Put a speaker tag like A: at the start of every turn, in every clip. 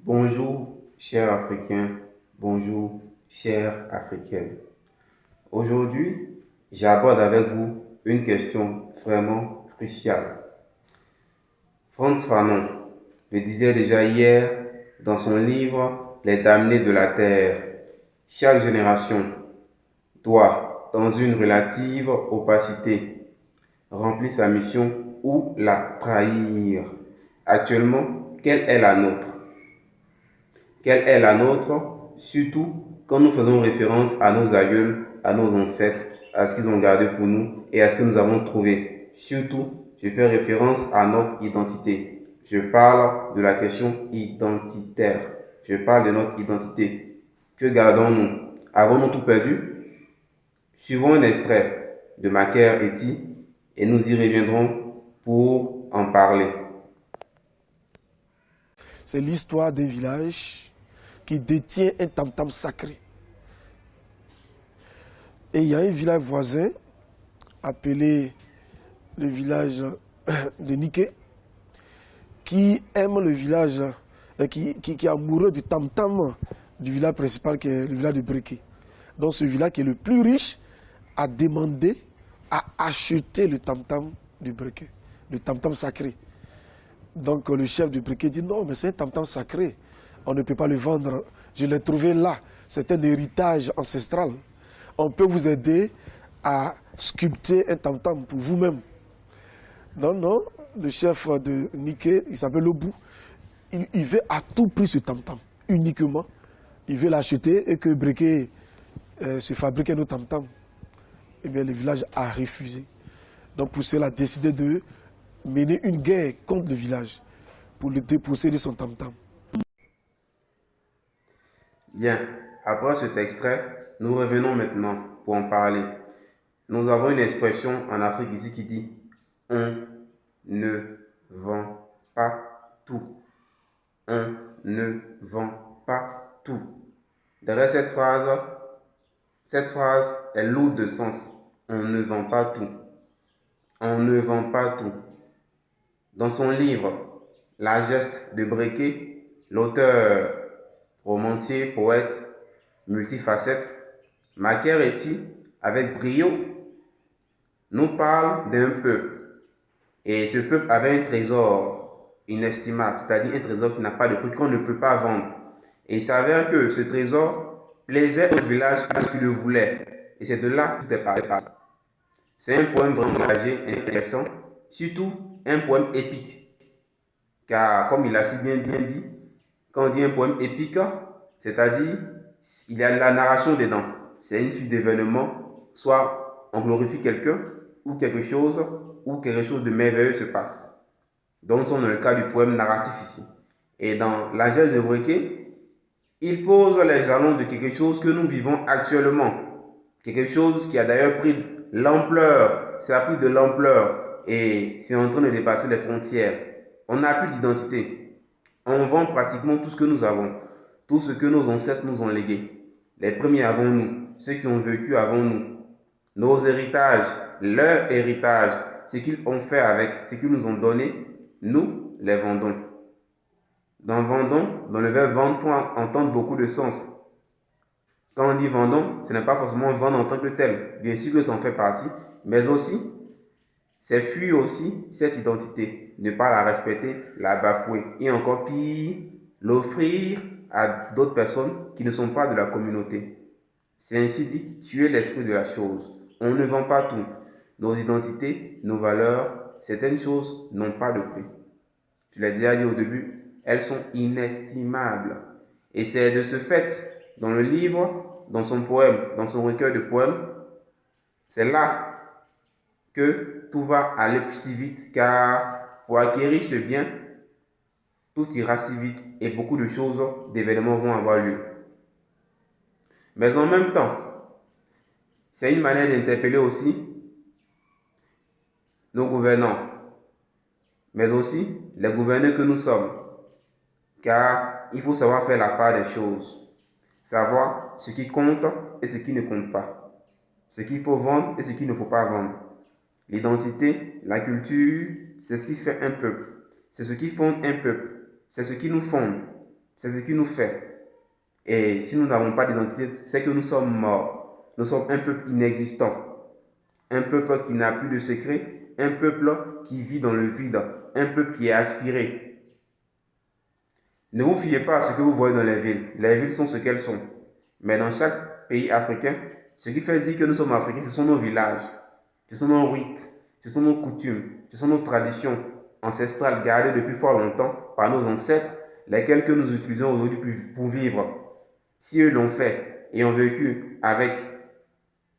A: Bonjour, chers Africains, bonjour, chères Africaines. Aujourd'hui, j'aborde avec vous une question vraiment cruciale. Frantz Fanon le disait déjà hier dans son livre Les damnés de la terre. Chaque génération doit, dans une relative opacité, remplir sa mission ou la trahir. Actuellement, quelle est la nôtre? Quelle est la nôtre? Surtout quand nous faisons référence à nos aïeuls, à nos ancêtres, à ce qu'ils ont gardé pour nous et à ce que nous avons trouvé. Surtout, je fais référence à notre identité. Je parle de la question identitaire. Je parle de notre identité. Que gardons-nous? Avons-nous tout perdu? Suivons un extrait de Macaire Eti et nous y reviendrons pour en parler.
B: C'est l'histoire d'un village qui détient un tam-tam sacré. Et il y a un village voisin appelé le village de Niké qui aime le village, qui est amoureux du tam-tam du village principal qui est le village de Breké. Donc ce village qui est le plus riche a demandé à acheter le tam-tam du Breké, le tam-tam sacré. Donc le chef du briquet dit non, mais c'est un tam-tam sacré. On ne peut pas le vendre. Je l'ai trouvé là. C'est un héritage ancestral. On peut vous aider à sculpter un tam-tam pour vous-même. Non, non. Le chef de Niké, il s'appelle Lobou. Il veut à tout prix ce tam-tam, uniquement. Il veut l'acheter et que Briquet se fabrique un autre tam-tam. Eh bien, le village a refusé. Donc pour cela, a décidé de mener une guerre contre le village pour le déposséder son tam-tam.
A: Bien, après cet extrait, nous revenons maintenant pour en parler. Nous avons une expression en Afrique ici qui dit on ne vend pas tout. On ne vend pas tout. Derrière cette phrase est lourde de sens. On ne vend pas tout. On ne vend pas tout. Dans son livre La geste de Breké, l'auteur, romancier, poète, multifacette, Macaire Eti, avec brio, nous parle d'un peuple. Et ce peuple avait un trésor inestimable, c'est-à-dire un trésor qui n'a pas de prix, qu'on ne peut pas vendre. Et il s'avère que ce trésor plaisait au village qui le voulait. Et c'est de là que tout est parti. C'est un poème vraiment engagé, intéressant, surtout un poème épique. Car comme il a si bien dit, quand on dit un poème épique, c'est-à-dire il y a la narration dedans. C'est une suite d'événements, soit on glorifie quelqu'un ou quelque chose de merveilleux se passe. Donc, nous sommes dans le cas du poème narratif ici. Et dans La geste de Breké, il pose les jalons de quelque chose que nous vivons actuellement. Quelque chose qui a d'ailleurs pris l'ampleur, ça a pris de l'ampleur et c'est en train de dépasser les frontières. On n'a plus d'identité. On vend pratiquement tout ce que nous avons, tout ce que nos ancêtres nous ont légué. Les premiers avant nous, ceux qui ont vécu avant nous, nos héritages, leur héritage, ce qu'ils ont fait avec, ce qu'ils nous ont donné, nous les vendons. Dans vendons, dans le verbe vendre, il faut entendre beaucoup de sens. Quand on dit vendons, ce n'est pas forcément vendre en tant que tel. Bien sûr que ça en fait partie, mais aussi, c'est fuir aussi cette identité, ne pas la respecter, la bafouer. Et encore pire, l'offrir à d'autres personnes qui ne sont pas de la communauté. C'est ainsi dit, tuer l'esprit de la chose. On ne vend pas tout. Nos identités, nos valeurs, certaines choses n'ont pas de prix. Je l'ai déjà dit au début, elles sont inestimables. Et c'est de ce fait, dans le livre, dans son poème, dans son recueil de poèmes, c'est là que tout va aller plus si vite, car pour acquérir ce bien, tout ira si vite et beaucoup de choses, d'événements vont avoir lieu. Mais en même temps, c'est une manière d'interpeller aussi nos gouvernants, mais aussi les gouverneurs que nous sommes. Car il faut savoir faire la part des choses, savoir ce qui compte et ce qui ne compte pas, ce qu'il faut vendre et ce qu'il ne faut pas vendre. L'identité, la culture, c'est ce qui fait un peuple, c'est ce qui fonde un peuple, c'est ce qui nous fonde. C'est ce qui nous fait. Et si nous n'avons pas d'identité, c'est que nous sommes morts. Nous sommes un peuple inexistant. Un peuple qui n'a plus de secret. Un peuple qui vit dans le vide. Un peuple qui est aspiré. Ne vous fiez pas à ce que vous voyez dans les villes. Les villes sont ce qu'elles sont. Mais dans chaque pays africain, ce qui fait dire que nous sommes africains, ce sont nos villages. Ce sont nos rites. Ce sont nos coutumes. Ce sont nos traditions ancestrales gardées depuis fort longtemps par nos ancêtres, lesquelles que nous utilisons aujourd'hui pour vivre. Si eux l'ont fait et ont vécu avec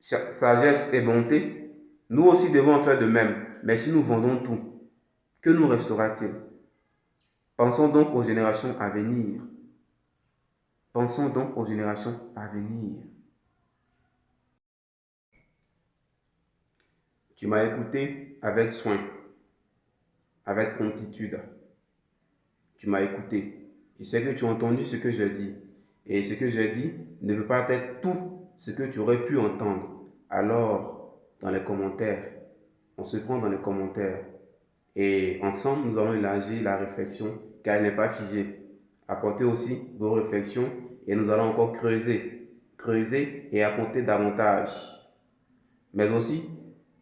A: sagesse et bonté, nous aussi devons en faire de même. Mais si nous vendons tout, que nous restera-t-il? Pensons donc aux générations à venir. Pensons donc aux générations à venir. Tu m'as écouté avec soin, avec promptitude. Tu m'as écouté. Je sais que tu as entendu ce que je dis. Et ce que je dis ne peut pas être tout ce que tu aurais pu entendre. Alors, dans les commentaires, on se prend dans les commentaires. Et ensemble, nous allons élargir la réflexion car elle n'est pas figée. Apportez aussi vos réflexions et nous allons encore creuser et apporter davantage. Mais aussi,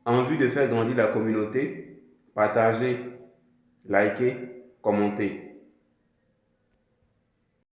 A: en vue de faire grandir la communauté, partagez, likez, commentez.